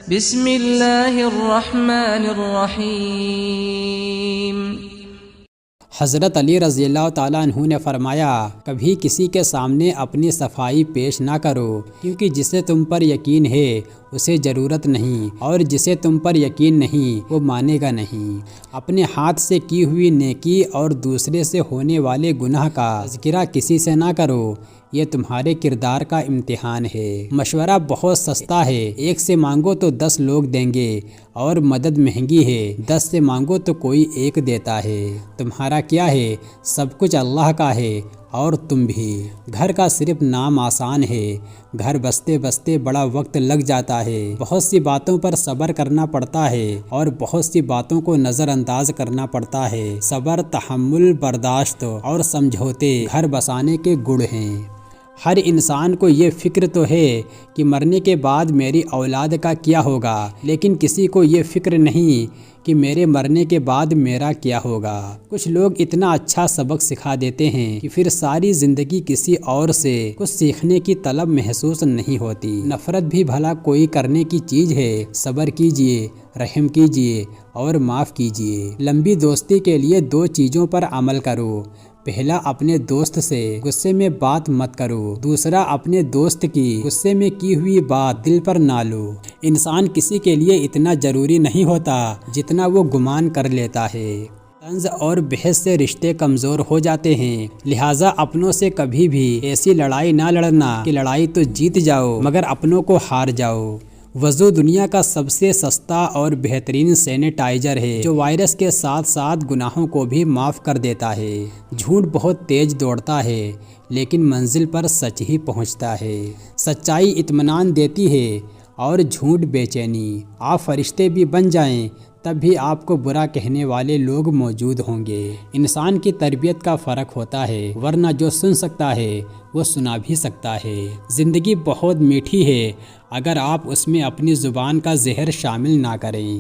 بسم اللہ الرحمن الرحیم۔ حضرت علی رضی اللہ تعالیٰ عنہ نے فرمایا، کبھی کسی کے سامنے اپنی صفائی پیش نہ کرو، کیونکہ جسے تم پر یقین ہے اسے ضرورت نہیں، اور جسے تم پر یقین نہیں وہ مانے گا نہیں۔ اپنے ہاتھ سے کی ہوئی نیکی اور دوسرے سے ہونے والے گناہ کا تذکرہ کسی سے نہ کرو، یہ تمہارے کردار کا امتحان ہے۔ مشورہ بہت سستا ہے، 1 سے مانگو تو 10 لوگ دیں گے، اور مدد مہنگی ہے، 10 سے مانگو تو کوئی 1 دیتا ہے۔ تمہارا کیا ہے؟ سب کچھ اللہ کا ہے، اور تم بھی۔ گھر کا صرف نام آسان ہے، گھر بستے بستے بڑا وقت لگ جاتا ہے۔ بہت سی باتوں پر صبر کرنا پڑتا ہے، اور بہت سی باتوں کو نظر انداز کرنا پڑتا ہے۔ صبر، تحمل، برداشت اور سمجھوتے گھر بسانے کے گڑ ہیں۔ ہر انسان کو یہ فکر تو ہے کہ مرنے کے بعد میری اولاد کا کیا ہوگا، لیکن کسی کو یہ فکر نہیں کہ میرے مرنے کے بعد میرا کیا ہوگا۔ کچھ لوگ اتنا اچھا سبق سکھا دیتے ہیں کہ پھر ساری زندگی کسی اور سے کچھ سیکھنے کی طلب محسوس نہیں ہوتی۔ نفرت بھی بھلا کوئی کرنے کی چیز ہے؟ صبر کیجئے، رحم کیجئے اور معاف کیجئے۔ لمبی دوستی کے لیے 2 چیزوں پر عمل کرو۔ پہلا، اپنے دوست سے غصے میں بات مت کرو۔ دوسرا، اپنے دوست کی غصے میں کی ہوئی بات دل پر نہ لو۔ انسان کسی کے لیے اتنا ضروری نہیں ہوتا جتنا وہ گمان کر لیتا ہے۔ طنز اور بحث سے رشتے کمزور ہو جاتے ہیں، لہٰذا اپنوں سے کبھی بھی ایسی لڑائی نہ لڑنا کہ لڑائی تو جیت جاؤ مگر اپنوں کو ہار جاؤ۔ وضو دنیا کا سب سے سستا اور بہترین سینیٹائزر ہے، جو وائرس کے ساتھ ساتھ گناہوں کو بھی معاف کر دیتا ہے۔ جھوٹ بہت تیز دوڑتا ہے، لیکن منزل پر سچ ہی پہنچتا ہے۔ سچائی اطمینان دیتی ہے، اور جھوٹ بے چینی۔ آپ فرشتے بھی بن جائیں تب بھی آپ کو برا کہنے والے لوگ موجود ہوں گے۔ انسان کی تربیت کا فرق ہوتا ہے، ورنہ جو سن سکتا ہے وہ سنا بھی سکتا ہے۔ زندگی بہت میٹھی ہے اگر آپ اس میں اپنی زبان کا زہر شامل نہ کریں۔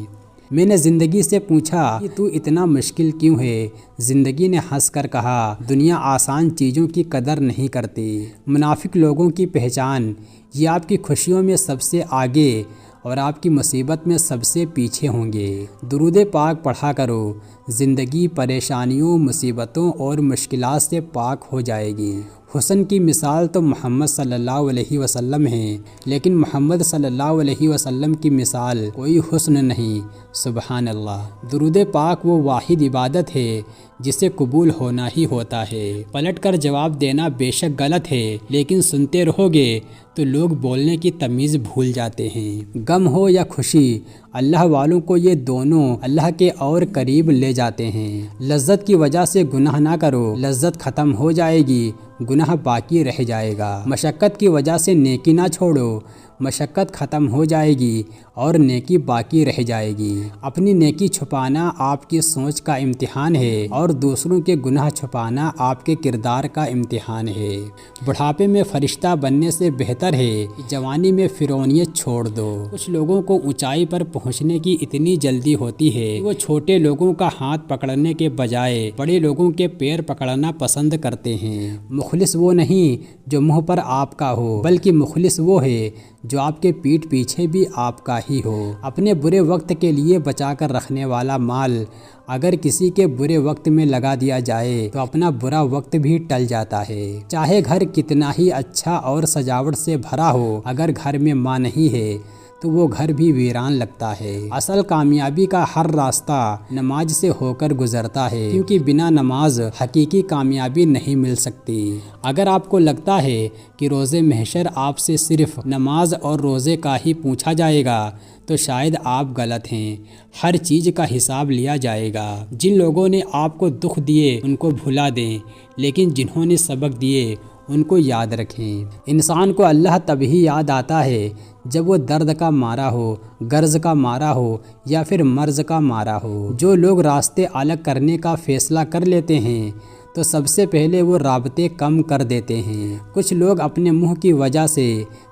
میں نے زندگی سے پوچھا کہ تو اتنا مشکل کیوں ہے؟ زندگی نے ہنس کر کہا، دنیا آسان چیزوں کی قدر نہیں کرتی۔ منافق لوگوں کی پہچان، یہ آپ کی خوشیوں میں سب سے آگے اور آپ کی مصیبت میں سب سے پیچھے ہوں گے۔ درود پاک پڑھا کرو، زندگی پریشانیوں، مصیبتوں اور مشکلات سے پاک ہو جائے گی۔ حسن کی مثال تو محمد صلی اللہ علیہ وسلم ہے، لیکن محمد صلی اللہ علیہ وسلم کی مثال کوئی حسن نہیں۔ سبحان اللہ۔ درود پاک وہ واحد عبادت ہے جسے قبول ہونا ہی ہوتا ہے۔ پلٹ کر جواب دینا بے شک غلط ہے، لیکن سنتے رہو گے تو لوگ بولنے کی تمیز بھول جاتے ہیں۔ غم ہو یا خوشی، اللہ والوں کو یہ دونوں اللہ کے اور قریب لے جاتے ہیں۔ لذت کی وجہ سے گناہ نہ کرو، لذت ختم ہو جائے گی، گناہ باقی رہ جائے گا۔ مشقت کی وجہ سے نیکی نہ چھوڑو، مشقت ختم ہو جائے گی اور نیکی باقی رہ جائے گی۔ اپنی نیکی چھپانا آپ کی سوچ کا امتحان ہے، اور دوسروں کے گناہ چھپانا آپ کے کردار کا امتحان ہے۔ بڑھاپے میں فرشتہ بننے سے بہتر ہے کہ جوانی میں فرعونیت چھوڑ دو۔ کچھ لوگوں کو اونچائی پر پہنچنے کی اتنی جلدی ہوتی ہے کہ وہ چھوٹے لوگوں کا ہاتھ پکڑنے کے بجائے بڑے لوگوں کے پیر پکڑنا پسند کرتے ہیں۔ مخلص وہ نہیں جو منہ پر آپ کا ہو، بلکہ مخلص وہ ہے جو آپ کے پیٹھ پیچھے بھی آپ کا ہی ہو۔ اپنے برے وقت کے لیے بچا کر رکھنے والا مال اگر کسی کے برے وقت میں لگا دیا جائے تو اپنا برا وقت بھی ٹل جاتا ہے۔ چاہے گھر کتنا ہی اچھا اور سجاوٹ سے بھرا ہو، اگر گھر میں ماں نہیں ہے تو وہ گھر بھی ویران لگتا ہے۔ اصل کامیابی کا ہر راستہ نماز سے ہو کر گزرتا ہے، کیونکہ بنا نماز حقیقی کامیابی نہیں مل سکتی۔ اگر آپ کو لگتا ہے کہ روز محشر آپ سے صرف نماز اور روزے کا ہی پوچھا جائے گا تو شاید آپ غلط ہیں۔ ہر چیز کا حساب لیا جائے گا۔ جن لوگوں نے آپ کو دکھ دیے ان کو بھلا دیں، لیکن جنہوں نے سبق دیے ان کو یاد رکھیں۔ انسان کو اللہ تبھی یاد آتا ہے جب وہ درد کا مارا ہو، غرض کا مارا ہو یا پھر مرض کا مارا ہو۔ جو لوگ راستے الگ کرنے کا فیصلہ کر لیتے ہیں تو سب سے پہلے وہ رابطے کم کر دیتے ہیں۔ کچھ لوگ اپنے منہ کی وجہ سے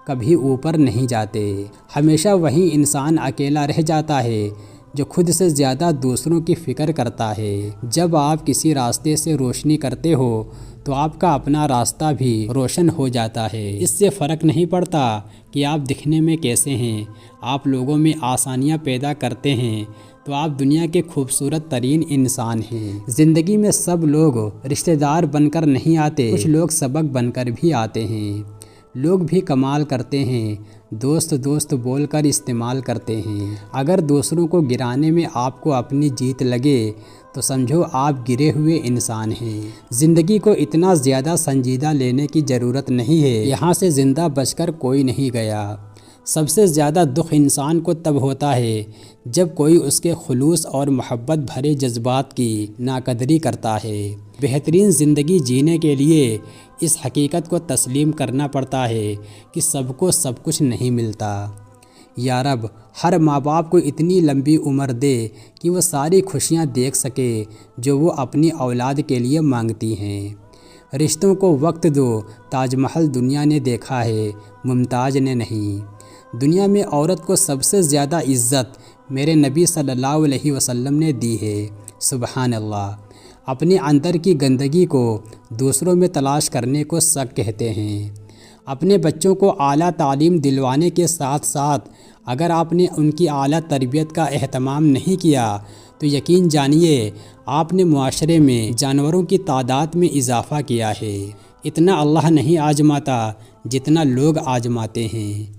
کبھی اوپر نہیں جاتے۔ ہمیشہ وہی انسان اکیلا رہ جاتا ہے جو خود سے زیادہ دوسروں کی فکر کرتا ہے۔ جب آپ کسی راستے سے روشنی کرتے ہو تو آپ کا اپنا راستہ بھی روشن ہو جاتا ہے۔ اس سے فرق نہیں پڑتا کہ آپ دکھنے میں کیسے ہیں، آپ لوگوں میں آسانیاں پیدا کرتے ہیں تو آپ دنیا کے خوبصورت ترین انسان ہیں۔ زندگی میں سب لوگ رشتہ دار بن کر نہیں آتے، کچھ لوگ سبق بن کر بھی آتے ہیں۔ لوگ بھی کمال کرتے ہیں، دوست دوست بول کر استعمال کرتے ہیں۔ اگر دوسروں کو گرانے میں آپ کو اپنی جیت لگے تو سمجھو آپ گرے ہوئے انسان ہیں۔ زندگی کو اتنا زیادہ سنجیدہ لینے کی ضرورت نہیں ہے، یہاں سے زندہ بچ کر کوئی نہیں گیا۔ سب سے زیادہ دکھ انسان کو تب ہوتا ہے جب کوئی اس کے خلوص اور محبت بھرے جذبات کی ناقدری کرتا ہے۔ بہترین زندگی جینے کے لیے اس حقیقت کو تسلیم کرنا پڑتا ہے کہ سب کو سب کچھ نہیں ملتا۔ یا رب، ہر ماں باپ کو اتنی لمبی عمر دے کہ وہ ساری خوشیاں دیکھ سکے جو وہ اپنی اولاد کے لیے مانگتی ہیں۔ رشتوں کو وقت دو، تاج محل دنیا نے دیکھا ہے، ممتاز نے نہیں۔ دنیا میں عورت کو سب سے زیادہ عزت میرے نبی صلی اللہ علیہ وسلم نے دی ہے۔ سبحان اللہ۔ اپنے اندر کی گندگی کو دوسروں میں تلاش کرنے کو شک کہتے ہیں۔ اپنے بچوں کو اعلیٰ تعلیم دلوانے کے ساتھ ساتھ اگر آپ نے ان کی اعلیٰ تربیت کا اہتمام نہیں کیا تو یقین جانیے آپ نے معاشرے میں جانوروں کی تعداد میں اضافہ کیا ہے۔ اتنا اللہ نہیں آزماتا جتنا لوگ آزماتے ہیں۔